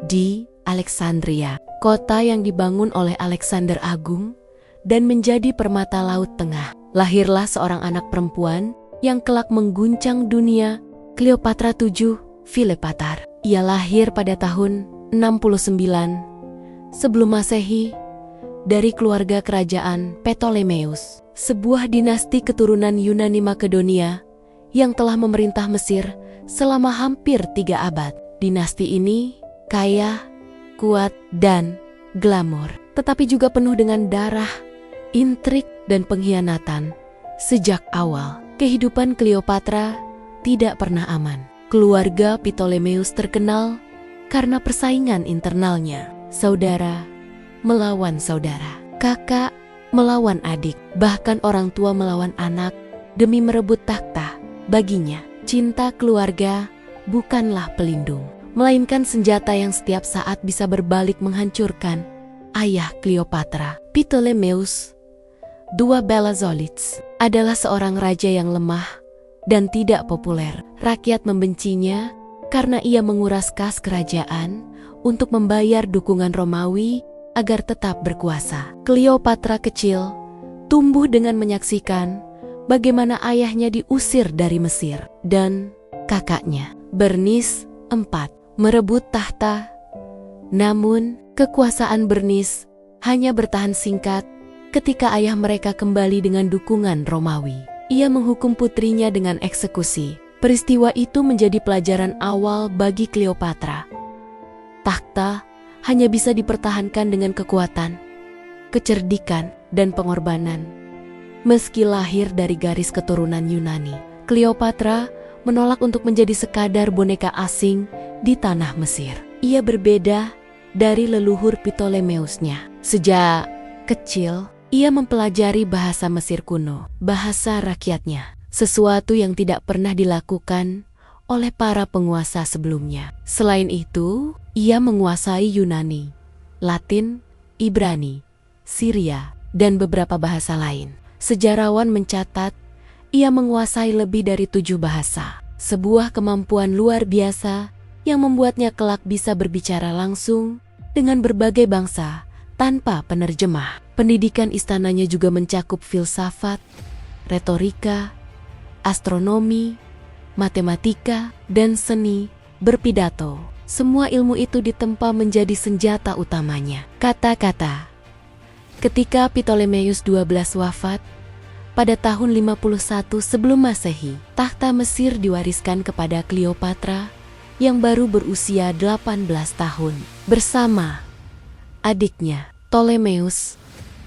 di Alexandria, kota yang dibangun oleh Alexander Agung dan menjadi permata Laut Tengah. Lahirlah seorang anak perempuan yang kelak mengguncang dunia, Cleopatra VII Philopator. Ia lahir pada tahun 69 sebelum Masehi dari keluarga kerajaan Ptolemeus, sebuah dinasti keturunan Yunani Makedonia yang telah memerintah Mesir selama hampir 3 abad. Dinasti ini kaya, kuat, dan glamor, tetapi juga penuh dengan darah, intrik, dan pengkhianatan. Sejak awal, kehidupan Cleopatra tidak pernah aman. Keluarga Ptolemeus terkenal karena persaingan internalnya. Saudara melawan saudara, kakak melawan adik, bahkan orang tua melawan anak demi merebut takhta. Baginya, cinta keluarga bukanlah pelindung, melainkan senjata yang setiap saat bisa berbalik menghancurkan. Ayah Cleopatra, Ptolemeus II Belazolitz, adalah seorang raja yang lemah dan tidak populer. Rakyat membencinya karena ia menguras kas kerajaan untuk membayar dukungan Romawi agar tetap berkuasa. Cleopatra kecil tumbuh dengan menyaksikan bagaimana ayahnya diusir dari Mesir dan kakaknya, Bernice IV, merebut tahta. Namun, kekuasaan Bernice hanya bertahan singkat ketika ayah mereka kembali dengan dukungan Romawi. Ia menghukum putrinya dengan eksekusi. Peristiwa itu menjadi pelajaran awal bagi Cleopatra. Takhta hanya bisa dipertahankan dengan kekuatan, kecerdikan, dan pengorbanan. Meski lahir dari garis keturunan Yunani, Cleopatra menolak untuk menjadi sekadar boneka asing di tanah Mesir. Ia berbeda dari leluhur Ptolemeusnya. Sejak kecil, ia mempelajari bahasa Mesir kuno, bahasa rakyatnya, sesuatu yang tidak pernah dilakukan oleh para penguasa sebelumnya. Selain itu, ia menguasai Yunani, Latin, Ibrani, Syria, dan beberapa bahasa lain. Sejarawan mencatat, ia menguasai lebih dari 7 bahasa, sebuah kemampuan luar biasa yang membuatnya kelak bisa berbicara langsung dengan berbagai bangsa tanpa penerjemah. Pendidikan istananya juga mencakup filsafat, retorika, astronomi, matematika, dan seni berpidato. Semua ilmu itu ditempa menjadi senjata utamanya. Kata-kata. Ketika Ptolemeus XII wafat pada tahun 51 sebelum Masehi, takhta Mesir diwariskan kepada Cleopatra yang baru berusia 18 tahun bersama adiknya Ptolemeus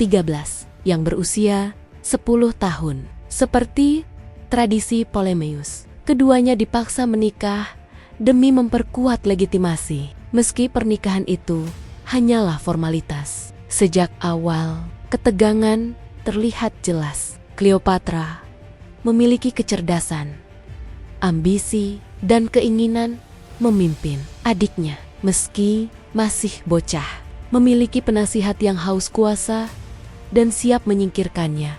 XIII yang berusia 10 tahun. Seperti tradisi Ptolemeus, keduanya dipaksa menikah demi memperkuat legitimasi, meski pernikahan itu hanyalah formalitas. Sejak awal, ketegangan terlihat jelas. Cleopatra memiliki kecerdasan, ambisi, dan keinginan memimpin. Adiknya, meski masih bocah, memiliki penasihat yang haus kuasa dan siap menyingkirkannya.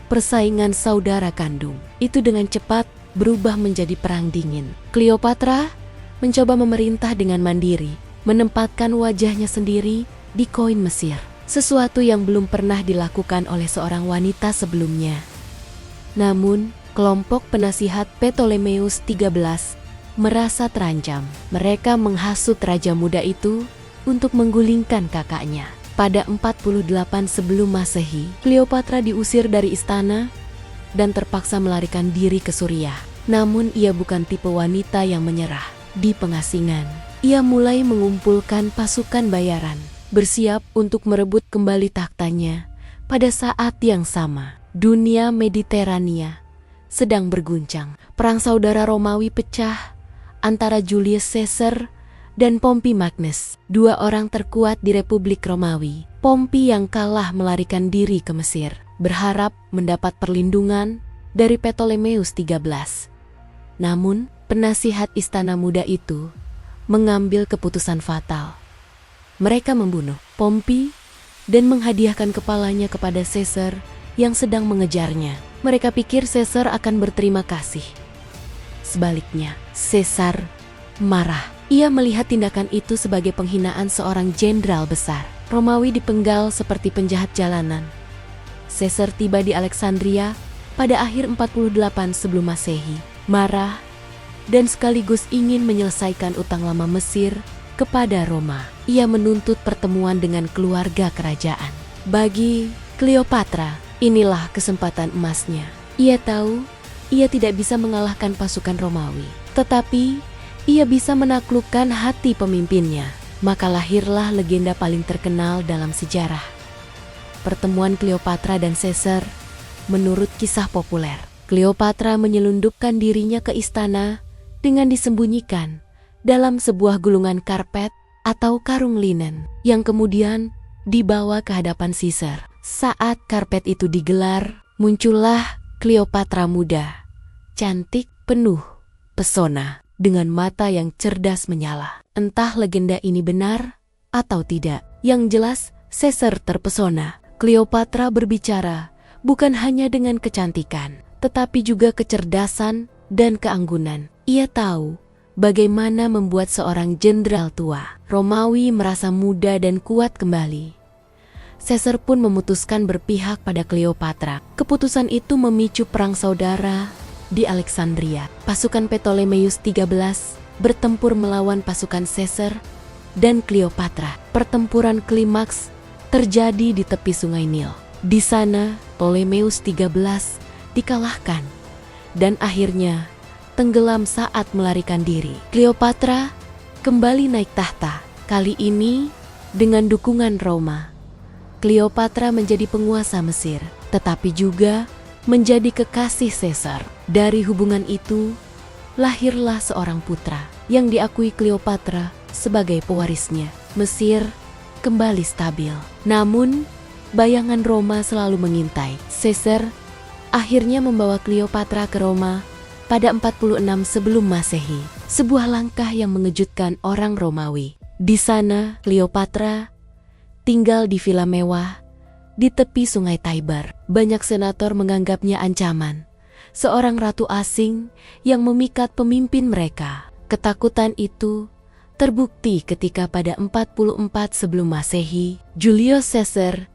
Persaingan saudara kandung itu dengan cepat berubah menjadi perang dingin. Cleopatra mencoba memerintah dengan mandiri, menempatkan wajahnya sendiri di koin Mesir, sesuatu yang belum pernah dilakukan oleh seorang wanita sebelumnya. Namun, kelompok penasihat Ptolemeus XIII merasa terancam. Mereka menghasut raja muda itu untuk menggulingkan kakaknya. Pada 48 sebelum Masehi, Cleopatra diusir dari istana dan terpaksa melarikan diri ke Suriah. Namun ia bukan tipe wanita yang menyerah. Di pengasingan, ia mulai mengumpulkan pasukan bayaran, bersiap untuk merebut kembali takhtanya. Pada saat yang sama, dunia Mediterania sedang berguncang. Perang saudara Romawi pecah antara Julius Caesar dan Pompey Magnus, 2 orang terkuat di Republik Romawi. Pompey yang kalah melarikan diri ke Mesir, berharap mendapat perlindungan dari Ptolemeus XIII. Namun, penasihat istana muda itu mengambil keputusan fatal. Mereka membunuh Pompey dan menghadiahkan kepalanya kepada Caesar yang sedang mengejarnya. Mereka pikir Caesar akan berterima kasih. Sebaliknya, Caesar marah Ia melihat tindakan itu sebagai penghinaan seorang jenderal besar. Romawi dipenggal seperti penjahat jalanan. Caesar tiba di Alexandria pada akhir 48 sebelum Masehi. Marah dan sekaligus ingin menyelesaikan utang lama Mesir kepada Roma. Ia menuntut pertemuan dengan keluarga kerajaan. Bagi Cleopatra, inilah kesempatan emasnya. Ia tahu ia tidak bisa mengalahkan pasukan Romawi, tetapi ia bisa menaklukkan hati pemimpinnya. Maka lahirlah legenda paling terkenal dalam sejarah. Pertemuan Cleopatra dan Caesar. Menurut kisah populer, Cleopatra menyelundupkan dirinya ke istana dengan disembunyikan dalam sebuah gulungan karpet atau karung linen yang kemudian dibawa ke hadapan Caesar. Saat karpet itu digelar, muncullah Cleopatra muda, cantik, penuh pesona, dengan mata yang cerdas menyala. Entah legenda ini benar atau tidak, yang jelas Caesar terpesona. Cleopatra berbicara bukan hanya dengan kecantikan, tetapi juga kecerdasan dan keanggunan. Ia tahu bagaimana membuat seorang jenderal tua Romawi merasa muda dan kuat kembali. Caesar pun memutuskan berpihak pada Cleopatra. Keputusan itu memicu perang saudara di Alexandria. Pasukan Ptolemeus XIII bertempur melawan pasukan Caesar dan Cleopatra. Pertempuran klimaks terjadi di tepi Sungai Nil. Di sana, Ptolemeus XIII dikalahkan dan akhirnya tenggelam saat melarikan diri. Cleopatra kembali naik tahta, kali ini dengan dukungan Roma. Cleopatra menjadi penguasa Mesir, tetapi juga menjadi kekasih Caesar. Dari hubungan itu, lahirlah seorang putra yang diakui Cleopatra sebagai pewarisnya. Mesir kembali stabil. Namun, bayangan Roma selalu mengintai. Caesar akhirnya membawa Cleopatra ke Roma pada 46 sebelum Masehi. Sebuah langkah yang mengejutkan orang Romawi. Di sana, Cleopatra tinggal di villa mewah di tepi Sungai Tiber. Banyak senator menganggapnya ancaman, seorang ratu asing yang memikat pemimpin mereka. Ketakutan itu terbukti ketika pada 44 sebelum Masehi, Julius Caesar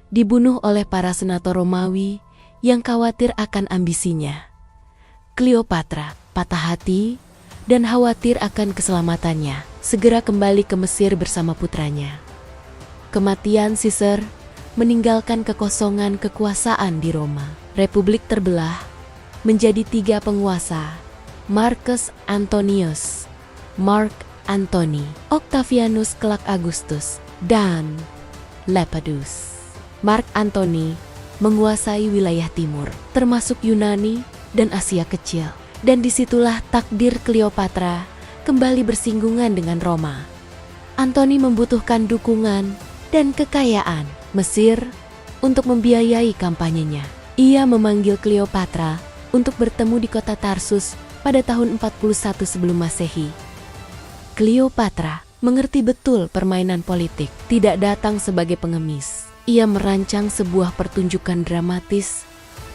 dibunuh oleh para senator Romawi yang khawatir akan ambisinya. Cleopatra patah hati dan khawatir akan keselamatannya, segera kembali ke Mesir bersama putranya. Kematian Caesar meninggalkan kekosongan kekuasaan di Roma. Republik terbelah menjadi 3 penguasa: Marcus Antonius, Mark Antony, Octavianus kelak Agustus, dan Lepidus. Mark Antony menguasai wilayah timur, termasuk Yunani dan Asia Kecil. Dan disitulah takdir Cleopatra kembali bersinggungan dengan Roma. Antony membutuhkan dukungan dan kekayaan Mesir untuk membiayai kampanyenya. Ia memanggil Cleopatra untuk bertemu di kota Tarsus pada tahun 41 sebelum Masehi. Cleopatra mengerti betul permainan politik, tidak datang sebagai pengemis. Ia merancang sebuah pertunjukan dramatis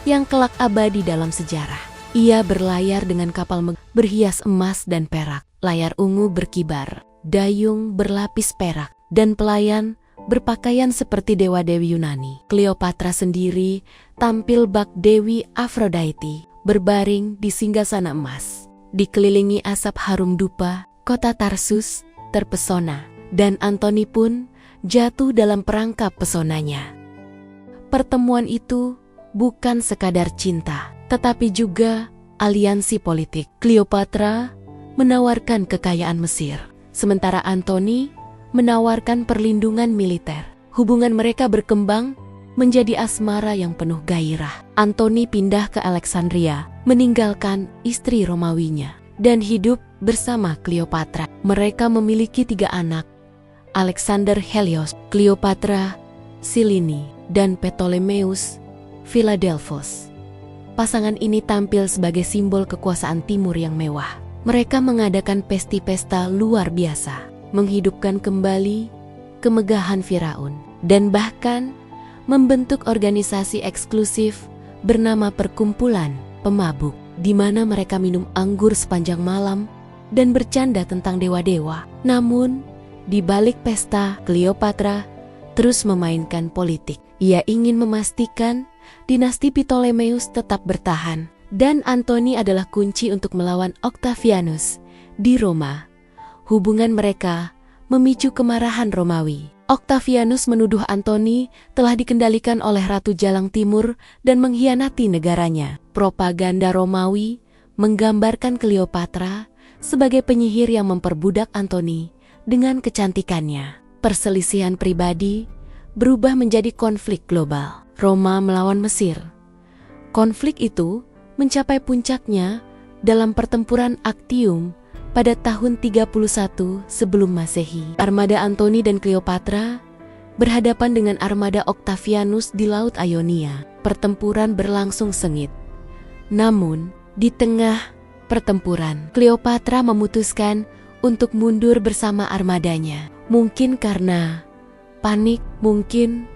yang kelak abadi dalam sejarah. Ia berlayar dengan kapal berhias emas dan perak, layar ungu berkibar, dayung berlapis perak, dan pelayan berpakaian seperti dewa-dewi Yunani. Cleopatra sendiri tampil bak Dewi Aphrodite, berbaring di singgasana emas. Dikelilingi asap harum dupa, kota Tarsus terpesona, dan Antony pun jatuh dalam perangkap pesonanya. Pertemuan itu bukan sekadar cinta, tetapi juga aliansi politik. Cleopatra menawarkan kekayaan Mesir, sementara Antony menawarkan perlindungan militer. Hubungan mereka berkembang menjadi asmara yang penuh gairah. Antony pindah ke Alexandria, meninggalkan istri Romawinya, dan hidup bersama Cleopatra. Mereka memiliki 3 anak: Alexander Helios, Cleopatra Silini, dan Ptolemeus Philadelphus. Pasangan ini tampil sebagai simbol kekuasaan timur yang mewah. Mereka mengadakan pesta luar biasa, menghidupkan kembali kemegahan Firaun, dan bahkan membentuk organisasi eksklusif bernama Perkumpulan Pemabuk, di mana mereka minum anggur sepanjang malam dan bercanda tentang dewa-dewa. Namun, di balik pesta, Cleopatra terus memainkan politik. Ia ingin memastikan dinasti Ptolemeus tetap bertahan, dan Antony adalah kunci untuk melawan Octavianus di Roma. Hubungan mereka memicu kemarahan Romawi. Octavianus menuduh Antony telah dikendalikan oleh Ratu Jalang Timur dan mengkhianati negaranya. Propaganda Romawi menggambarkan Cleopatra sebagai penyihir yang memperbudak Antony dengan kecantikannya. Perselisihan pribadi berubah menjadi konflik global. Roma melawan Mesir. Konflik itu mencapai puncaknya dalam pertempuran Actium pada tahun 31 sebelum Masehi. Armada Antony dan Cleopatra berhadapan dengan armada Octavianus di Laut Ionia. Pertempuran berlangsung sengit. Namun, di tengah pertempuran, Cleopatra memutuskan untuk mundur bersama armadanya. Mungkin karena panik, mungkin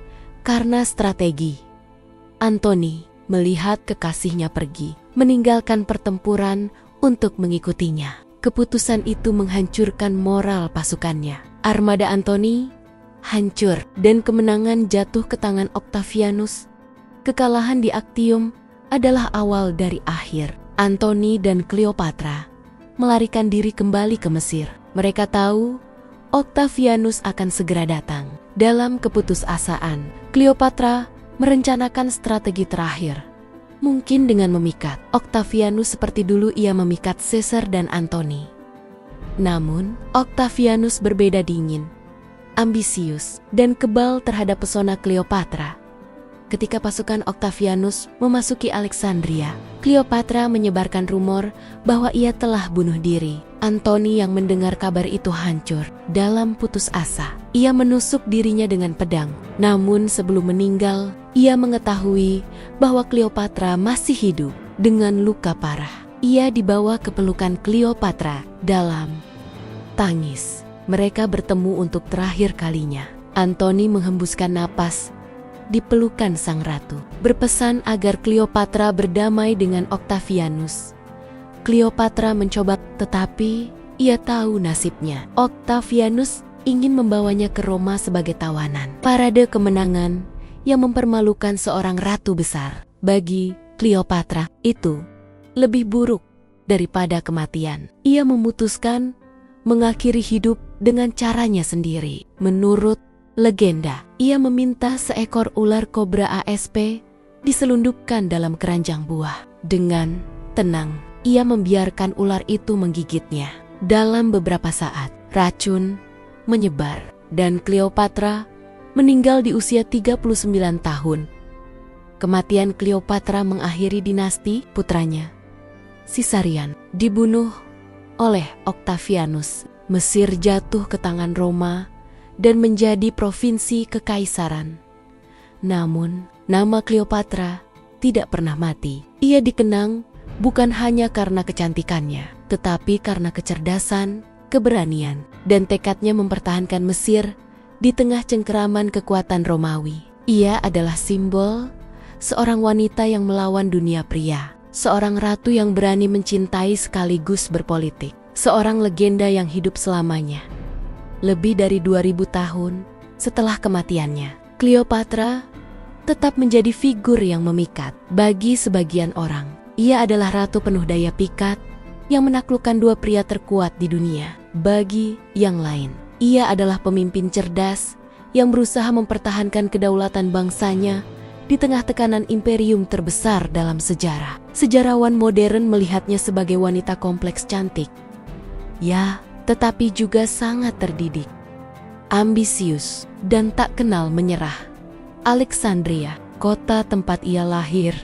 karena strategi. Antony melihat kekasihnya pergi, meninggalkan pertempuran untuk mengikutinya. Keputusan itu menghancurkan moral pasukannya. Armada Antony hancur dan kemenangan jatuh ke tangan Octavianus. Kekalahan di Actium adalah awal dari akhir. Antony dan Cleopatra melarikan diri kembali ke Mesir. Mereka tahu Octavianus akan segera datang. Dalam keputusasaan, Cleopatra merencanakan strategi terakhir. Mungkin dengan memikat Octavianus seperti dulu ia memikat Caesar dan Antony. Namun, Octavianus berbeda dingin, ambisius, dan kebal terhadap pesona Cleopatra. Ketika pasukan Octavianus memasuki Alexandria, Cleopatra menyebarkan rumor bahwa ia telah bunuh diri. Antony yang mendengar kabar itu hancur. Dalam putus asa, ia menusuk dirinya dengan pedang. Namun sebelum meninggal, ia mengetahui bahwa Cleopatra masih hidup. Dengan luka parah, ia dibawa ke pelukan Cleopatra. Dalam tangis, mereka bertemu untuk terakhir kalinya. Antony menghembuskan napas di pelukan sang ratu, berpesan agar Cleopatra berdamai dengan Octavianus. Cleopatra mencoba, tetapi ia tahu nasibnya. Octavianus ingin membawanya ke Roma sebagai tawanan. Parade kemenangan yang mempermalukan seorang ratu besar. Bagi Cleopatra, itu lebih buruk daripada kematian. Ia memutuskan mengakhiri hidup dengan caranya sendiri. Menurut legenda, ia meminta seekor ular kobra ASP diselundupkan dalam keranjang buah. Dengan tenang, ia membiarkan ular itu menggigitnya. Dalam beberapa saat, racun menyebar dan Cleopatra meninggal di usia 39 tahun. Kematian Cleopatra mengakhiri dinasti putranya, Caesarion, dibunuh oleh Octavianus. Mesir jatuh ke tangan Roma dan menjadi provinsi kekaisaran. Namun, nama Cleopatra tidak pernah mati. Ia dikenang bukan hanya karena kecantikannya, tetapi karena kecerdasan, keberanian, dan tekadnya mempertahankan Mesir di tengah cengkeraman kekuatan Romawi. Ia adalah simbol seorang wanita yang melawan dunia pria, seorang ratu yang berani mencintai sekaligus berpolitik, seorang legenda yang hidup selamanya. Lebih dari 2000 tahun setelah kematiannya, Cleopatra tetap menjadi figur yang memikat bagi sebagian orang. Ia adalah ratu penuh daya pikat yang menaklukkan dua pria terkuat di dunia. Bagi yang lain, ia adalah pemimpin cerdas yang berusaha mempertahankan kedaulatan bangsanya di tengah tekanan imperium terbesar dalam sejarah. Sejarawan modern melihatnya sebagai wanita kompleks cantik, ya, tetapi juga sangat terdidik, ambisius, dan tak kenal menyerah. Alexandria, kota tempat ia lahir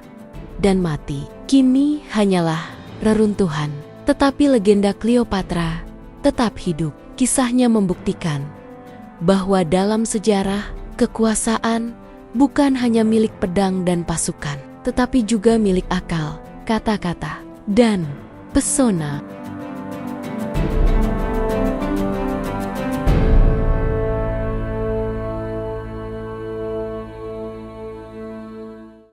dan mati, kini hanyalah reruntuhan. Tetapi legenda Cleopatra tetap hidup. Kisahnya membuktikan bahwa dalam sejarah, kekuasaan bukan hanya milik pedang dan pasukan, tetapi juga milik akal, kata-kata, dan pesona.